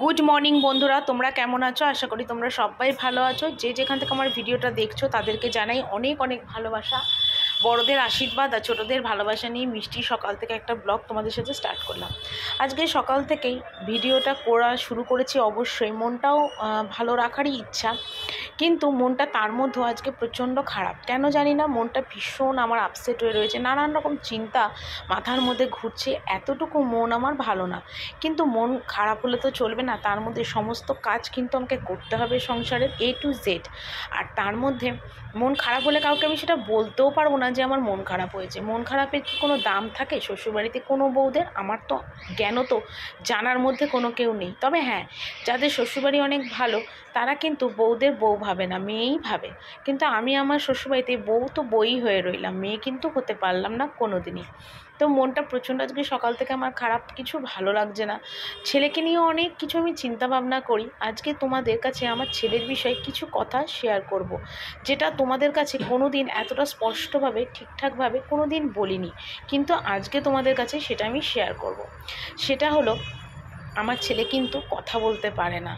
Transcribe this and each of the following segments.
Good morning বন্ধুরা, তোমরা কেমন আছো? আশা করি তোমরা সবাই ভালো আছো। যে যেখান থেকে আমার ভিডিওটা দেখছো তাদেরকে জানাই অনেক অনেক ভালোবাসা, বড়দের আশীর্বাদ আর ছোটোদের ভালোবাসা নিয়ে মিষ্টি সকাল থেকে একটা ব্লগ তোমাদের সাথে স্টার্ট করলাম। আজকে সকাল থেকেই ভিডিওটা করা শুরু করেছি, অবশ্যই মনটাও ভালো রাখারই ইচ্ছা, কিন্তু মনটা তার মধ্যেও আজকে প্রচণ্ড খারাপ। কেন জানি না, মনটা ভীষণ আমার আপসেট হয়ে রয়েছে, নানান রকম চিন্তা মাথার মধ্যে ঘুরছে। এতটুকু মন আমার ভালো না, কিন্তু মন খারাপ হলে তো চলবে না, তার মধ্যে সমস্ত কাজ কিন্তু আমাকে করতে হবে সংসারের A to Z। আর তার মধ্যে মন খারাপ হলে কাউকে আমি সেটা বলতেও পারবো না যে আমার মন খারাপ হয়েছে। মন খারাপের কি কোনো দাম থাকে শ্বশুরবাড়িতে কোনো বউদের? আমার তো জ্ঞান তো জানার মধ্যে কোনো কেউ নেই। তবে হ্যাঁ, যাদের শ্বশুরবাড়ি অনেক ভালো তারা কিন্তু বউদের বউ ভাবে না, মেয়েই ভাবে। কিন্তু আমি আমার শ্বশুরবাড়িতে বউ তো বউই হয়ে রইলাম, মেয়ে কিন্তু হতে পারলাম না কোনো দিনই। তো মনটা প্রচণ্ড আজকে সকাল থেকে আমার খারাপ, কিছু ভালো লাগছে না। ছেলেকে নিয়ে অনেক কিছু আমি চিন্তা ভাবনা করি। আজকে তোমাদের কাছে আমার ছেলের বিষয়ে কিছু কথা শেয়ার করব, যেটা তোমাদের কাছে কোনো দিন এতটা স্পষ্টভাবে ঠিকঠাকভাবে কোনো দিন বলিনি, কিন্তু আজকে তোমাদের কাছে সেটা আমি শেয়ার করব। সেটা হলো, আমার ছেলে কিন্তু কথা বলতে পারে না।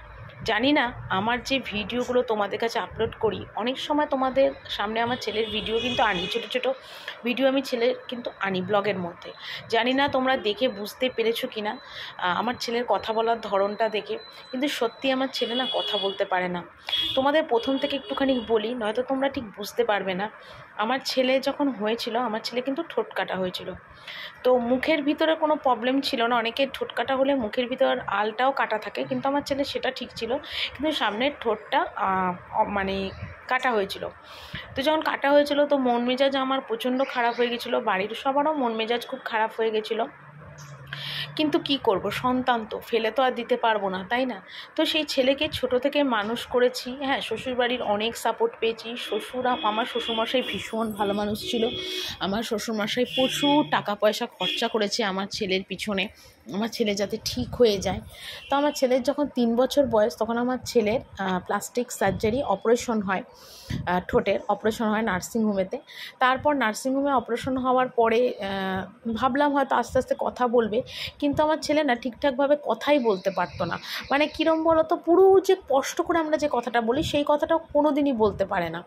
জানি না, আমার যে ভিডিওগুলো তোমাদের কাছে আপলোড করি, অনেক সময় তোমাদের সামনে আমার ছেলের ভিডিও কিন্তু আনি, ছোটো ছোটো ভিডিও আমি ছেলের কিন্তু আনি ব্লগের মধ্যে। জানি না তোমরা দেখে বুঝতে পেরেছো কি না আমার ছেলের কথা বলার ধরনটা দেখে, কিন্তু সত্যি আমার ছেলে না কথা বলতে পারে না। তোমাদের প্রথম থেকে একটুখানি বলি, নয়তো তোমরা ঠিক বুঝতে পারবে না। আমার ছেলে যখন হয়েছিল, আমার ছেলে কিন্তু ঠোঁট কাটা হয়েছিল। তো মুখের ভিতরে কোনো প্রবলেম ছিল না, অনেকের ঠোঁট কাটা হলে মুখের ভিতর আলটাও কাটা থাকে, কিন্তু আমার ছেলে সেটা ঠিক ছিল, কিন্তু সামনের ঠোঁটটা মানে কাটা হয়েছিল। তো যখন কাটা হয়েছিল তো মন মেজাজ আমার প্রচণ্ড খারাপ হয়ে গেছিলো, বাড়ির সবারও মন মেজাজ খুব খারাপ হয়ে গেছিলো। কিন্তু কি করব, সন্তান তো ফেলে তো আর দিতে পারবো না, তাই না? তো সেই ছেলেকে ছোট থেকে মানুষ করেছি। হ্যাঁ, শ্বশুরবাড়ির অনেক সাপোর্ট পেয়েছি। আমার শ্বশুরমশাই ভীষণ ভালো মানুষ ছিল। আমার শ্বশুরমশাই প্রচুর টাকা পয়সা খরচা করেছে আমার ছেলের পিছনে, আমার ছেলে যাতে ঠিক হয়ে যায়। তো আমার ছেলের যখন 3 বছর বয়স, তখন আমার ছেলের প্লাস্টিক সার্জারি অপারেশন হয়, ঠোঁটের অপারেশন হয় নার্সিংহোমেতে। তারপর নার্সিংহোমে অপারেশন হওয়ার পরে ভাবলাম হয়তো আস্তে আস্তে কথা বলবে, কিন্তু আমার ছেলে না ঠিকঠাকভাবে কথাই বলতে পারতো না। মানে কীরম বলো তো, পুরো যে কষ্ট করে আমরা যে কথাটা বলি সেই কথাটা কোনো দিনই বলতে পারে না।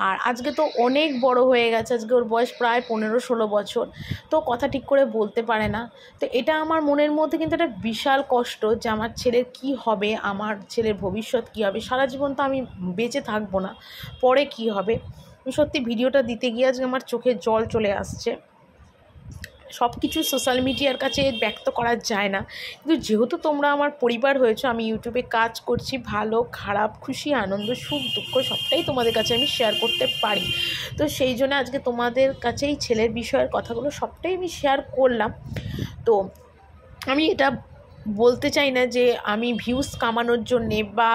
আর আজকে তো অনেক বড় হয়ে গেছে, আজকে ওর বয়স প্রায় 15-16 বছর, তো কথা ঠিক করে বলতে পারে না। তো এটা আমার মনের মধ্যে কিন্তু একটা বিশাল কষ্ট যে আমার ছেলের কি হবে, আমার ছেলের ভবিষ্যৎ কী হবে। সারা জীবন তো আমি বেঁচে থাকবো না, পরে কি হবে। সত্যি ভিডিওটা দিতে গিয়ে আজকে আমার চোখে জল চলে আসছে। সব কিছু সোশ্যাল মিডিয়ার কাছে ব্যক্ত করা যায় না, কিন্তু যেহেতু তোমরা আমার পরিবার হয়েছো, আমি ইউটিউবে কাজ করছি, ভালো খারাপ খুশি আনন্দ সুখ দুঃখ সবটাই তোমাদের কাছে আমি শেয়ার করতে পারি। তো সেই জন্য আজকে তোমাদের কাছেই ছেলের বিষয়ের কথাগুলো সবটাই আমি শেয়ার করলাম। তো আমি এটা বলতে চাই না যে আমি ভিউজ কামানোর জন্যে বা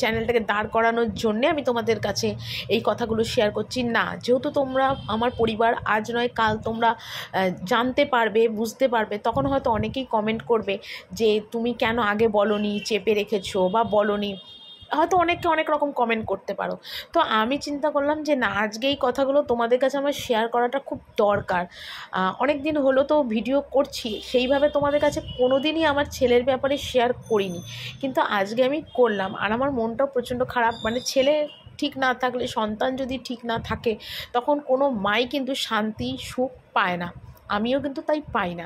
চ্যানেলটাকে দাঁড় করানোর জন্যে আমি তোমাদের কাছে এই কথাগুলো শেয়ার করছি না। যেহেতু তোমরা আমার পরিবার, আজ নয় কাল তোমরা জানতে পারবে, বুঝতে পারবে, তখন হয়তো অনেকেই কমেন্ট করবে যে তুমি কেন আগে বলোনি, চেপে রেখেছো বা বলোনি, হয়তো অনেকে অনেক রকম কমেন্ট করতে পারো। তো আমি চিন্তা করলাম যে না, আজকে এই কথাগুলো তোমাদের কাছে আমার শেয়ার করাটা খুব দরকার। অনেক দিন হলো তো ভিডিও করছি, সেইভাবে তোমাদের কাছে কোনো দিনই আমার ছেলের ব্যাপারে শেয়ার করিনি, কিন্তু আজকে আমি করলাম। আর আমার মনটাও প্রচণ্ড খারাপ। মানে ছেলে ঠিক না থাকলে, সন্তান যদি ঠিক না থাকে, তখন কোনো মাই কিন্তু শান্তি সুখ পায় না, আমিও কিন্তু তাই পাই না।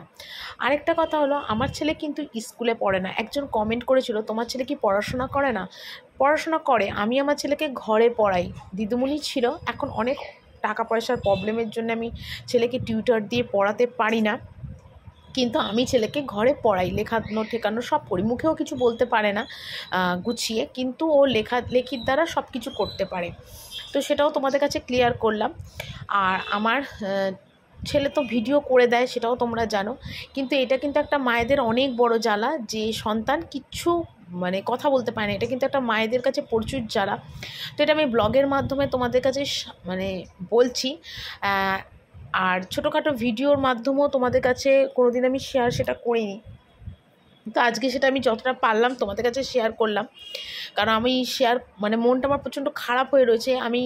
আরেকটা কথা হলো, আমার ছেলে কিন্তু স্কুলে পড়ে না। একজন কমেন্ট করেছিল তোমার ছেলে কি পড়াশোনা করে না? পড়াশোনা করে, আমি আমার ছেলেকে ঘরে পড়াই। দিদিমণি ছিল, এখন অনেক টাকা পয়সার প্রবলেমের জন্য আমি ছেলেকে টিউটর দিয়ে পড়াতে পারি না, কিন্তু আমি ছেলেকে ঘরে পড়াই, লেখানো ঠেকানো সব করি। মুখেও কিছু বলতে পারে না গুছিয়ে, কিন্তু ও লেখির দ্বারা সব কিছু করতে পারে। তো সেটাও তোমাদের কাছে ক্লিয়ার করলাম। আর আমার ছেলে তো ভিডিও করে দেয়, সেটাও তোমরা জানো, কিন্তু এটা কিন্তু একটা মায়েদের অনেক বড় জ্বালা যে সন্তান কিচ্ছু মানে কথা বলতে পারে না। এটা কিন্তু একটা মায়েদের কাছে প্রচুর জ্বালা। তো এটা আমি ব্লগের মাধ্যমে তোমাদের কাছে মানে বলছি। আর ছোটোখাটো ভিডিওর মাধ্যমেও তোমাদের কাছে কোনো দিন আমি সেটা করিনি, তো আজকে সেটা আমি যতটা পারলাম তোমাদের কাছে শেয়ার করলাম। কারণ আমি মানে মনটা আমার প্রচণ্ড খারাপ হয়ে রয়েছে। আমি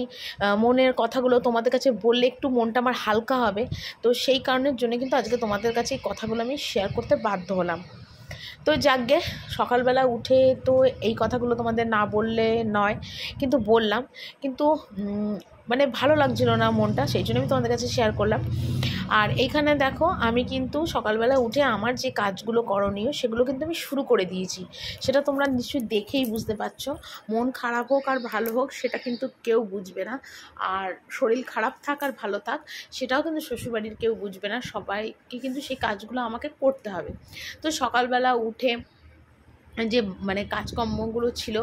মনের কথাগুলো তোমাদের কাছে বললে একটু মনটা আমার হালকা হবে, তো সেই কারণের জন্য কিন্তু আজকে তোমাদের কাছে এই কথাগুলো আমি শেয়ার করতে বাধ্য হলাম। তো যাকগে, সকালবেলা উঠে তো এই কথাগুলো তোমাদের না বললে নয়, কিন্তু বললাম। কিন্তু মানে ভালো লাগছিল না মনটা, সেই জন্য আমি তোমাদের কাছে শেয়ার করলাম। আর এইখানে দেখো আমি কিন্তু সকালবেলা উঠে আমার যে কাজগুলো করণীয় সেগুলো কিন্তু আমি শুরু করে দিয়েছি। সেটা তোমরা নিশ্চয়ই দেখেই বুঝতে পারছো। মন খারাপ হোক আর ভালো হোক সেটা কিন্তু কেউ বুঝবে না, আর শরীর খারাপ থাক আর ভালো থাক সেটাও কিন্তু শ্বশুরবাড়ির কেউ বুঝবে না। সবাইকে কিন্তু সেই কাজগুলো আমাকে করতে হবে। তো সকালবেলা উঠে যে মানে কাজকর্মগুলো ছিল,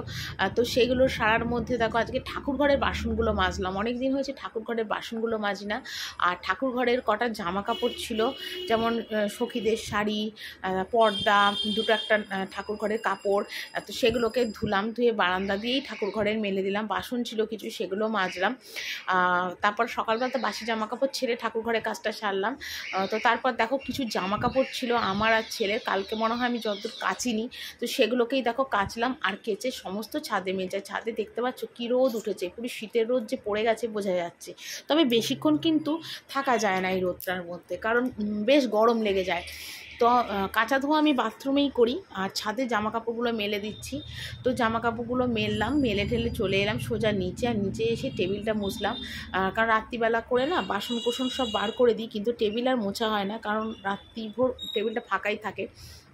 তো সেইগুলো সারার মধ্যে দেখো আজকে ঠাকুর ঘরের বাসনগুলো মাজলাম। অনেক দিন হয়েছে ঠাকুর ঘরের বাসনগুলো মাজি না। আর ঠাকুর ঘরের কটা জামা কাপড় ছিল, যেমন সখীদের শাড়ি, পর্দা, দুটো একটা ঠাকুর ঘরের কাপড়, তো সেগুলোকে ধুলাম, ধুয়ে বারান্দা দিয়েই ঠাকুর ঘরের মেলে দিলাম। বাসন ছিল কিছু, সেগুলো মাজলাম। তারপর সকালবেলা তো বাসি জামা কাপড় ছেড়ে ঠাকুর ঘরের কাজটা সারলাম। তো তারপর দেখো কিছু জামা কাপড় ছিল আমার আর ছেলের, কালকে মনে হয় আমি যতদূর কাচিনি, তো সেগুলোকেই দেখো কাচলাম আর কেচে সমস্ত ছাদে মেলে। ছাদে দেখতে পাচ্ছ কী রোদ উঠেছে, পুরো শীতের রোদ যে পড়ে গেছে বোঝা যাচ্ছে। তবে বেশিক্ষণ কিন্তু থাকা যায় না এই রোদটার মধ্যে, কারণ বেশ গরম লেগে যায়। তো কাচা ধোয়া আমি বাথরুমেই করি, আর ছাদে জামা কাপড়গুলো মেলে দিচ্ছি। তো জামা কাপড়গুলো মেললাম, মেলে ঠেলে চলে এলাম সোজা নিচে। আর নিচে এসে টেবিলটা মুছলাম, কারণ রাত্রিবেলা করে না বাসন কোসন সব বার করে দিই, কিন্তু টেবিল আর মোছা হয় না, কারণ রাত্রিভর টেবিলটা ফাঁকাই থাকে।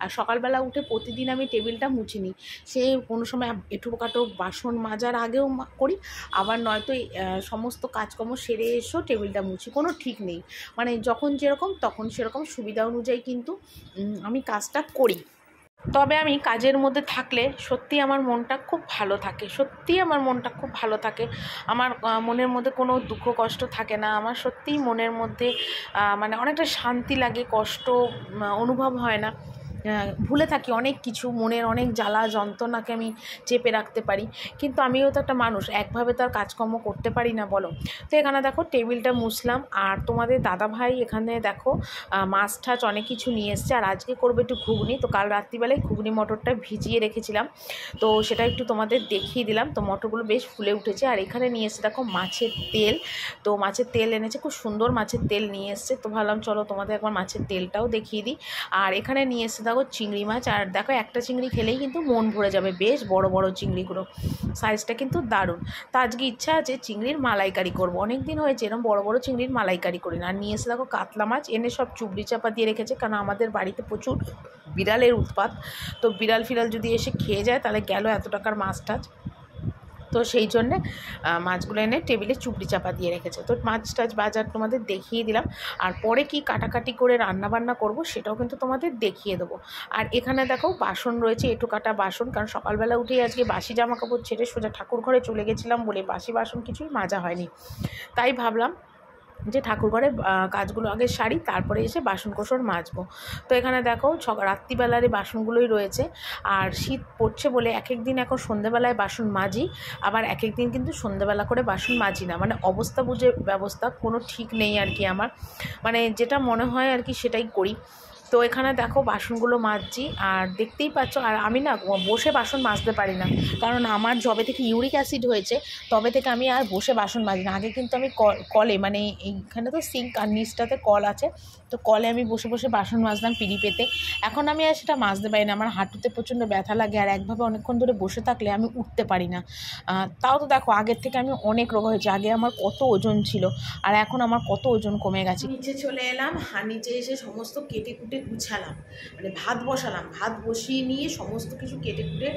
আর সকালবেলা উঠে প্রতিদিন আমি টেবিলটা মুছি নিই। সে কোনো সময় এঁঠোকাটো বাসন মাজার আগেও করি, আবার নয়তো সমস্ত কাজকর্ম সেরে এসেও টেবিলটা মুছি, কোনো ঠিক নেই। মানে যখন যেরকম তখন সেরকম সুবিধা অনুযায়ী কিন্তু আমি কাজটা করি। তবে আমি কাজের মধ্যে থাকলে সত্যি আমার মনটা খুব ভালো থাকে, সত্যিই আমার মনটা খুব ভালো থাকে। আমার মনের মধ্যে কোনো দুঃখ কষ্ট থাকে না। আমার সত্যিই মনের মধ্যে মানে অনেকটা শান্তি লাগে, কষ্ট অনুভব হয় না। ভুলে থাকি অনেক কিছু, মনের অনেক জ্বালা যন্ত্রণাকে আমি চেপে রাখতে পারি। কিন্তু আমিও তো একটা মানুষ, একভাবে তো আর কাজকর্ম করতে পারি না বলো। তো এখানে দেখো টেবিলটা মুছলাম, আর তোমাদের দাদাভাই এখানে দেখো মাছ ঠাছ অনেক কিছু নিয়ে এসছে। আর আজকে করবো একটু ঘুগনি। তো কাল রাত্রিবেলায় ঘুগনি মটরটা ভিজিয়ে রেখেছিলাম, তো সেটা একটু তোমাদের দেখিয়ে দিলাম। তো মটরগুলো বেশ ফুলে উঠেছে। আর এখানে নিয়ে এসছে দেখো মাছের তেল। তো মাছের তেল এনেছে, খুব সুন্দর মাছের তেল নিয়ে এসছে। তো ভাবলাম চলো তোমাদের একবার মাছের তেলটাও দেখিয়ে দিই। আর এখানে নিয়ে এসছে দেখো চিংড়ি মাছ। আর দেখো একটা চিংড়ি খেলেই কিন্তু মন ভরে যাবে, বেশ বড় বড় চিংড়িগুলো, সাইজটা কিন্তু দারুণ। তো আজকে ইচ্ছা আছে চিংড়ির মালাইকারি করবো, অনেক দিন হয়েছে এরকম বড় বড় চিংড়ির মালাইকারি করি না। আর নিয়ে এসে দেখো কাতলা মাছ, এনে সব চুবড়ি চাপা দিয়ে রেখেছে, কারণ আমাদের বাড়িতে প্রচুর বিড়ালের উৎপাত। তো বিড়াল ফিড়াল যদি এসে খেয়ে যায় তাহলে গেল এত টাকার মাছ টাছ। তো সেই জন্যে মাছগুলো এনে টেবিলে চুপড়ি চাপা দিয়ে রেখেছে। তো মাছ টাছ বাজার তোমাদের দেখিয়ে দিলাম। আর পরে কি কাটাকাটি করে রান্নাবান্না করব সেটাও কিন্তু তোমাদের দেখিয়ে দেবো। আর এখানে দেখো বাসন রয়েছে, এঁটো কাটা বাসন, কারণ সকালবেলা উঠেই আজকে বাসি জামা কাপড় ছেড়ে সোজা ঠাকুর ঘরে চলে গেছিলাম বলে বাসি বাসন কিছুই মাজা হয়নি। তাই ভাবলাম যে ঠাকুর ঘরে কাজগুলো আগে সারি, তারপরে এসে বাসন কোসন মাজবো। তো এখানে দেখো রাত্রিবেলার এই বাসনগুলোই রয়েছে। আর শীত পড়ছে বলে এক এক দিন এখন সন্ধ্যেবেলায় বাসন মাজি, আবার এক এক দিন কিন্তু সন্ধ্যেবেলা করে বাসন মাজি না। মানে অবস্থা বুঝে ব্যবস্থা, কোনো ঠিক নেই আর কি আমার, মানে যেটা মনে হয় আর কি সেটাই করি। তো এখানে দেখো বাসনগুলো মাজছি, আর দেখতেই পাচ্ছ। আর আমি না বসে বাসন মাজতে পারি না, কারণ আমার যবে থেকে ইউরিক অ্যাসিড হয়েছে তবে থেকে আমি আর বসে বাসন মাজি না। আগে কিন্তু আমি কলে, মানে এইখানে তো সিঙ্ক আর নিচটাতে কল আছে, তো কলে আমি বসে বসে বাসন মাজতাম পিঁড়ি পেতে। এখন আমি আর সেটা মাজতে পারি না, আমার হাঁটুতে প্রচণ্ড ব্যথা লাগে, আর একভাবে অনেকক্ষণ ধরে বসে থাকলে আমি উঠতে পারি না। তাও তো দেখো আগের থেকে আমি অনেক রোগ হয়েছে, আগে আমার কত ওজন ছিল আর এখন আমার কত ওজন কমে গেছে। নিচে চলে এলাম, আর নিচে এসে সমস্ত কেটে কুটে গুছালাম, মানে ভাত বসালাম, ভাত বসিয়ে নিয়ে সমস্ত কিছু কেটে কুটে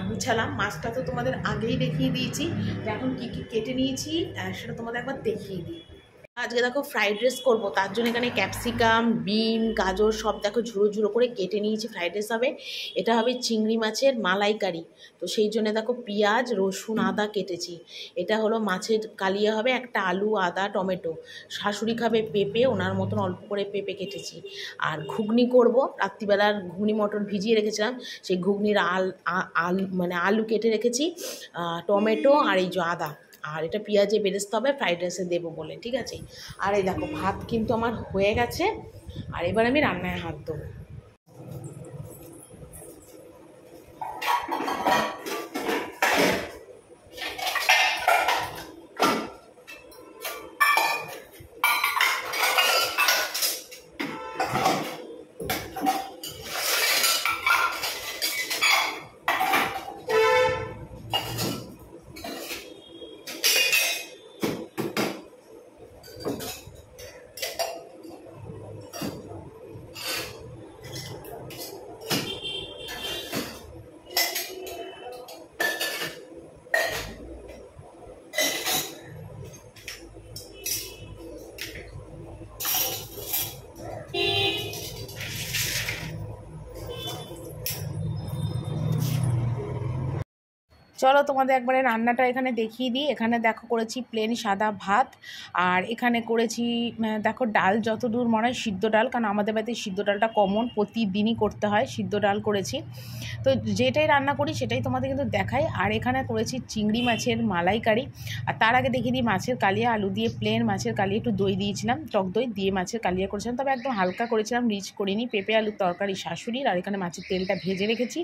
গুছালাম। মাছটা তো তোমাদের আগেই দেখিয়ে দিয়েছি, তো এখন কী কী কেটে নিয়েছি সেটা তোমাদের একবার দেখিয়ে দিই। আজকে দেখো ফ্রাইড রাইস করবো, তার জন্য এখানে ক্যাপসিকাম, বিন, গাজর সব দেখো ঝুড়ো ঝুড়ো করে কেটে নিয়েছি। ফ্রাইড রাইস হবে, এটা হবে চিংড়ি মাছের মালাইকারি। তো সেই জন্য দেখো পেঁয়াজ, রসুন, আদা কেটেছি। এটা হলো মাছের কালিয়া হবে, একটা আলু, আদা, টমেটো। শাশুড়ি খাবে পেঁপে, ওনার মতন অল্প করে পেঁপে কেটেছি। আর ঘুগনি করব, রাত্রিবেলার ঘুগনি মটর ভিজিয়ে রেখেছিলাম, সেই ঘুগনির মানে আলু কেটে রেখেছি, টমেটো আর এই যে আদা। আর এটা পেঁয়াজে বেরেস্তে হবে, ফ্রাইড রাইসে দেবো বলে, ঠিক আছে। আর এই দেখো ভাত কিন্তু আমার হয়ে গেছে, আর এবার আমি রান্নায় হাত দেবো। চলো তোমাদের একবারে রান্নাটা এখানে দেখিয়ে দিই। এখানে দেখো করেছি প্লেন সাদা ভাত, আর এখানে করেছি দেখো ডাল, যতদূর মনে হয় সিদ্ধ ডাল, কারণ আমাদের বাড়িতে সিদ্ধ ডালটা কমন, প্রতিদিনই করতে হয়, সিদ্ধ ডাল করেছি। তো যেটাই রান্না করি সেটাই তোমাদের কিন্তু দেখাই। আর এখানে করেছি চিংড়ি মাছের মালাইকারি। আর তার আগে দেখিয়ে দিই মাছের কালিয়া, আলু দিয়ে প্লেন মাছের কালিয়া, একটু দই দিয়েছিলাম, টক দই দিয়ে মাছের কালিয়া করেছিলাম, তবে একদম হালকা করেছিলাম, রিচ করিনি। পেঁপে আলুর তরকারি শাশুড়ির, আর এখানে মাছের তেলটা ভেজে রেখেছি।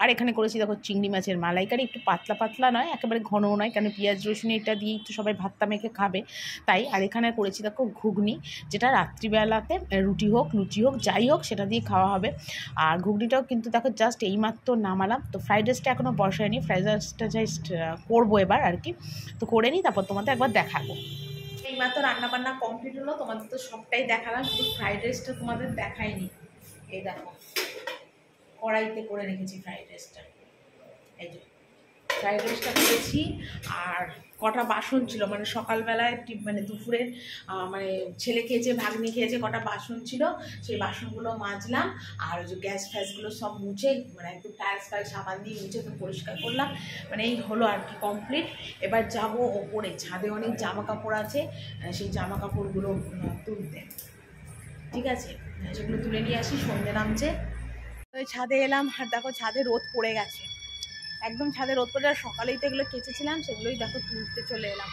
আর এখানে করেছি দেখো চিংড়ি মাছের মালাইকারি, একটু পাতলা পাতলা নয়, একেবারে ঘনও নয়, কেন পেঁয়াজ রসুন এটা দিয়ে একটু সবাই ভাতটা মেখে খাবে তাই। আর এখানে করেছি দেখো ঘুগনি, যেটা রাত্রিবেলাতে রুটি হোক লুচি হোক যাই হোক সেটা দিয়ে খাওয়া হবে। আর ঘুগনিটাও কিন্তু দেখো জাস্ট এইমাত্র নামালাম। তো ফ্রাইড রাইসটা এখনও বসায়নি, ফ্রাইড রাইসটা জাস্ট করবো এবার আর কি। তো করে নিই, তারপর তোমাদের একবার দেখাবো। এইমাত্র রান্নাবান্না কমপ্লিট হলো, তোমাদের তো সবটাই দেখালাম, শুধু ফ্রাইড রাইসটা তোমাদের দেখাইনি। এই দেখো কড়াইতে করে রেখেছি ফ্রাইড রাইসটা, এই যে ফ্রাইড রাইসটা করেছি। আর কটা বাসন ছিল, মানে সকালবেলায় মানে দুপুরের মানে ছেলে খেয়েছে, ভাগ্নি খেয়েছে, কটা বাসন ছিল সেই বাসনগুলো মাজলাম। আর ওই যে গ্যাস ফ্যাসগুলো সব মুছে, মানে একদম টাইলস ফাইল সাবান দিয়ে মুছে তো পরিষ্কার করলাম, মানে এই হলো আর কি কমপ্লিট। এবার যাব ওপরে, ছাদে অনেক জামা কাপড় আছে, সেই জামা কাপড়গুলো তুলতে, ঠিক আছে, সেগুলো তুলে নিয়ে আসি, সন্ধ্যে নামছে। ওই ছাদে এলাম, আর দেখো ছাদে রোদ পড়ে গেছে, একদম ছাদে রোদ পড়ে। আর সকালেই তো এগুলো কেচেছিলাম, সেগুলোই দেখো তুলতে চলে এলাম,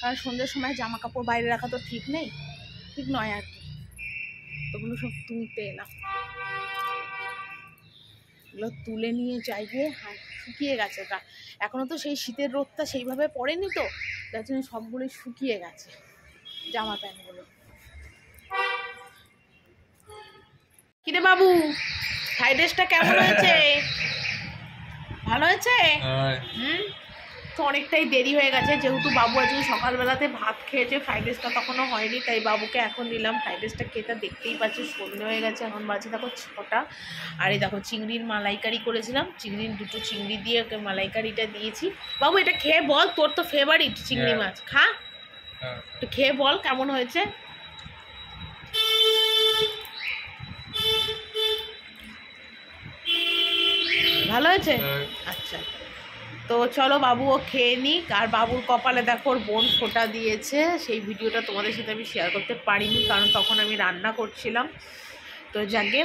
কারণ সন্ধ্যের সময় জামা কাপড় বাইরে রাখা তো ঠিক নেই, ঠিক নয় আর কি। ওগুলো সব তুলতে এলাম, এগুলো তুলে নিয়ে যাই গিয়ে। হ্যাঁ শুকিয়ে গেছে, ওটা এখনও তো সেই শীতের রোদটা সেইভাবে পড়েনি, তো যার জন্য সবগুলোই শুকিয়ে গেছে জামা প্যান্টগুলো। কিরে বাবু, ফ্রাইড রাইসটা কেমন হয়েছে? ভালো হয়েছে? তো অনেকটাই দেরি হয়ে গেছে, যেহেতু বাবু আজকে সকালবেলাতে ভাত খেয়েছে, ফ্রাইড রাইসটা তখনও হয়নি, তাই বাবুকে এখন দিলাম ফ্রাইড রাইসটা খেতে। দেখতেই পাচ্ছি সন্ধ্যে হয়ে গেছে, এখন বাজে দেখো 6টা। আর এই দেখো চিংড়ির মালাইকারি করেছিলাম, চিংড়ির দুটো চিংড়ি দিয়ে ওকে মালাইকারিটা দিয়েছি। বাবু এটা খেয়ে বল, তোর তো ফেভারিট চিংড়ি মাছ, খা একটু খেয়ে বল কেমন হয়েছে। ভালো হয়েছে? আচ্ছা, তো চলো বাবুও খেয়ে নিক। আর বাবুর কপালে দেখো ওর বোন ফোঁটা দিয়েছে, সেই ভিডিওটা তোমাদের সাথে আমি শেয়ার করতে পারিনি, কারণ তখন আমি রান্না করছিলাম। তো যাকে,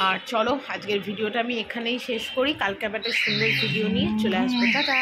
আর চলো আজকের ভিডিওটা আমি এখানেই শেষ করি, কালকে আবার একটা সুন্দর ভিডিও নিয়ে চলে আসবো, টাটা।